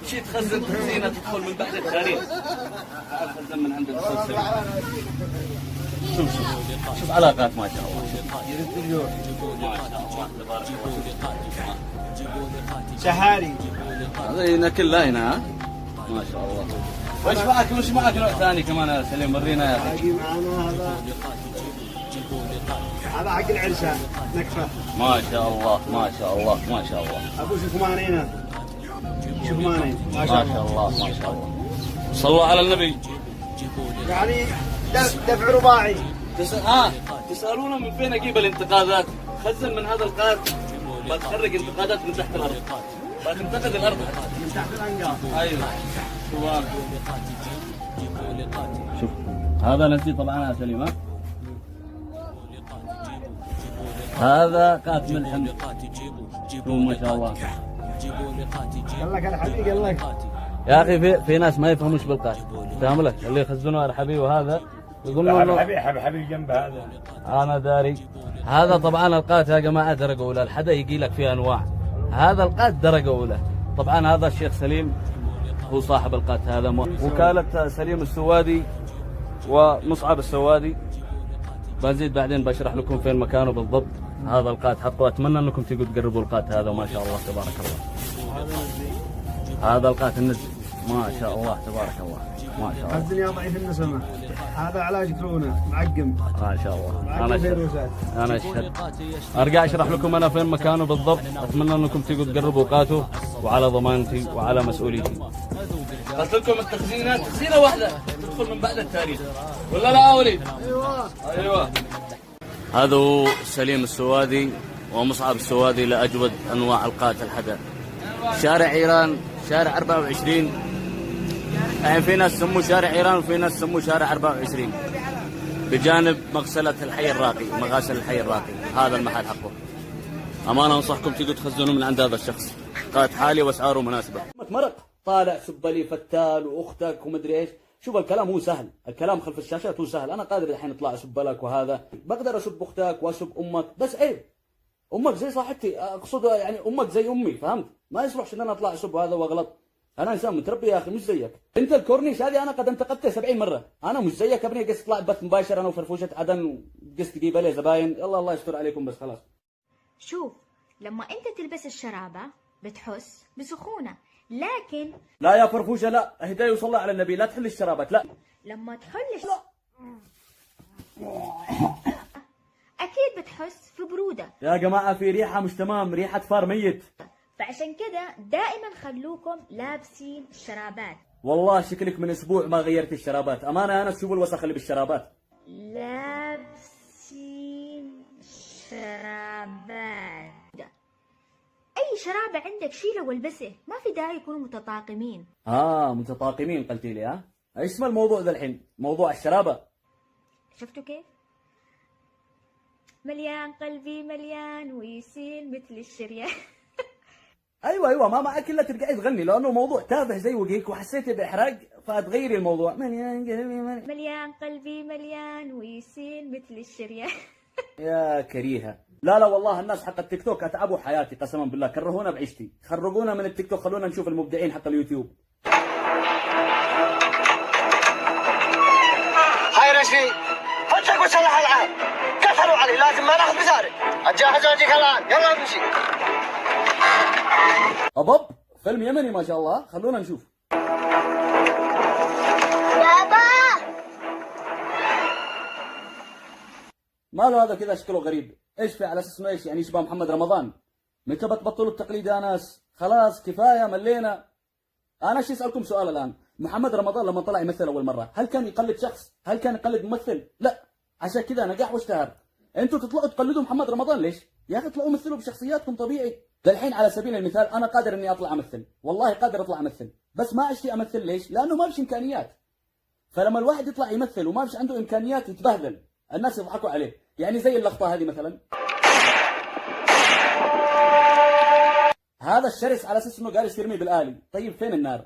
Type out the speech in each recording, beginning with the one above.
شي تخزن تخزينه تدخل من بعد التاريخ. خزن من عند الاستاذ سليم. شوف علاقات ما شاء الله. ما شاء الله تبارك الله. شهاري هذا هنا كلها هنا. ما شاء الله. وش معك نوع ثاني كمان يا سليم؟ ورينا يا اخي. معنا هذا حق العرسان نكفه. ما شاء الله ما شاء الله ما شاء الله. ابو شكمانين شكمانين ما شاء الله ما شاء الله. صلوا على النبي. يعني دفع رباعي. تسألونا من فين اجيب الانتقادات؟ خزن من هذا القاد. بتخرج انتقادات من تحت الارض. بتنتقد الارض من تحت الانقاض. ايوه. شوف هذا نسي طبعا يا سليم. هذا قات ملحم. ما شاء الله. قال لك الحبيب قال لك يا اخي في ناس ما يفهموش بالقات. فاهم لك اللي يخزنوا على حبيب وهذا يقولون له حبيب جنب هذا. انا داري. هذا طبعا القات يا جماعه درجه اولى. الحدا يجي لك فيه انواع. هذا القات درجه اولى. طبعا هذا الشيخ سليم هو صاحب القات هذا. وكاله سليم السوادي ومصعب السوادي. بزيد بعدين بشرح لكم فين مكانه بالضبط. هذا القات حقه. اتمنى انكم تيجوا تقربوا القات هذا. ما شاء الله تبارك الله. هذا القات النزل. ما شاء الله تبارك الله. ما شاء الله. خزن يا ضعيف النسمه. هذا علاج كورونا معقم. ما شاء الله. انا اشهد. اشهد. ارجع اشرح لكم انا فين مكانه بالضبط. اتمنى انكم تيجوا تقربوا قاته وعلى ضمانتي وعلى مسؤوليتي. قلت لكم التخزينات تخزينه واحده تدخل من بعد التاريخ. ولا لا يا وليد؟ ايوه. هذا هو سليم السوادي ومصعب السوادي لاجود انواع القات الحدث. شارع ايران شارع 24. يعني في ناس سموه شارع ايران وفي ناس سموه شارع 24 بجانب مغسله الحي الراقي. مغاسل الحي الراقي هذا المحل حقه. امانه انصحكم تيجوا تخزنوا من عند هذا الشخص. قات حالي واسعاره مناسبه. مرق طالع سب لي فتال واختك ومدري ايش. شوف الكلام هو سهل. الكلام خلف الشاشات هو سهل. انا قادر الحين اطلع اسب لك وهذا. بقدر اسب اختك واسب امك بس عيب. امك زي صاحبتي اقصد يعني امك زي امي. فهمت؟ ما يصلحش ان انا اطلع اسب هذا واغلط. انا انسان متربي يا اخي مش زيك. انت الكورنيش هذه انا قد انتقدتها 70 مره. انا مش زيك ابني. قست طلع بث مباشر انا وفرفوشه عدن. قست تجيب لي زباين. يلا الله يستر عليكم بس خلاص. شوف لما انت تلبس الشرابه بتحس بسخونه. لكن لا يا فرفوشه لا. اهدي وصلي على النبي. لا تحل الشرابات لا. لما تحل اكيد بتحس في بروده. يا جماعه في ريحه مش تمام. ريحه فار ميت. فعشان كده دائما خلوكم لابسين الشرابات. والله شكلك من اسبوع ما غيرت الشرابات. امانه انا شوف الوسخ اللي بالشرابات. لابسين شرابات. اي شرابة عندك شيله والبسه. ما في داعي يكونوا متطاقمين. متطاقمين قلتي لي. ايش اسم الموضوع ذا الحين؟ موضوع الشرابه. شفتوا كيف؟ مليان قلبي مليان ويسيل مثل الشريان. ايوه ما معك الا ترجعي تغني لانه موضوع تافه زي وقيك وحسيتي باحراج فتغيري الموضوع. مليان قلبي مليان ويسيل مثل الشريان. يا كريهه. لا والله الناس حق التيك توك اتعبوا حياتي قسما بالله. كرهونا بعيشتي. خرجونا من التيك توك. خلونا نشوف المبدعين حق اليوتيوب. هاي رشدي فتك وسلح العاب. كثروا علي لازم ما ناخذ بزاري. اجهز واجيك الان. يلا نمشي. أبب فيلم يمني ما شاء الله. خلونا نشوف. بابا ماله هذا كذا شكله غريب. ايش في على اساس انه ايش يعني يشبه محمد رمضان؟ متى بتبطلوا التقليد يا ناس؟ خلاص كفايه ملينا. انا شي اسالكم سؤال الان. محمد رمضان لما طلع يمثل اول مره هل كان يقلد شخص؟ هل كان يقلد ممثل؟ لا. عشان كذا نجح واشتهر. انتوا تطلعوا تقلدوا محمد رمضان ليش؟ يا اخي اطلعوا مثلوا بشخصياتكم طبيعي. الحين على سبيل المثال انا قادر اني اطلع امثل. والله قادر اطلع امثل. بس ما اشتي امثل ليش؟ لانه ما فيش امكانيات. فلما الواحد يطلع يمثل وما فيش عنده امكانيات يتبهدل. الناس يضحكوا عليه. يعني زي اللقطه هذه مثلا. هذا الشرس على اساس انه جالس يرمي بالآلي. طيب فين النار؟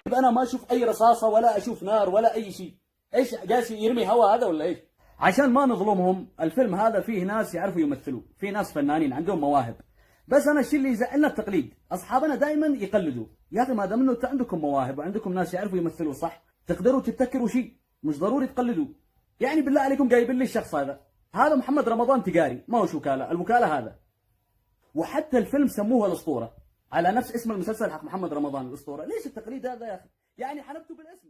انا ما اشوف اي رصاصه ولا اشوف نار ولا اي شيء. ايش جالس يرمي هواء هذا ولا ايش؟ عشان ما نظلمهم الفيلم هذا فيه ناس يعرفوا يمثلوا. في ناس فنانين عندهم مواهب. بس انا الشيء اللي يزعلنا التقليد، اصحابنا دائما يقلدوا. يا اخي ما دام انه عندكم مواهب وعندكم ناس يعرفوا يمثلوا صح، تقدروا تبتكروا شيء، مش ضروري تقلدوا. يعني بالله عليكم جايبين لي الشخص هذا محمد رمضان تجاري، ما هوش وكاله، الوكاله هذا. وحتى الفيلم سموه الاسطوره على نفس اسم المسلسل حق محمد رمضان الاسطوره. ليش التقليد هذا يا اخي؟ يعني حنبتوا بالاسم.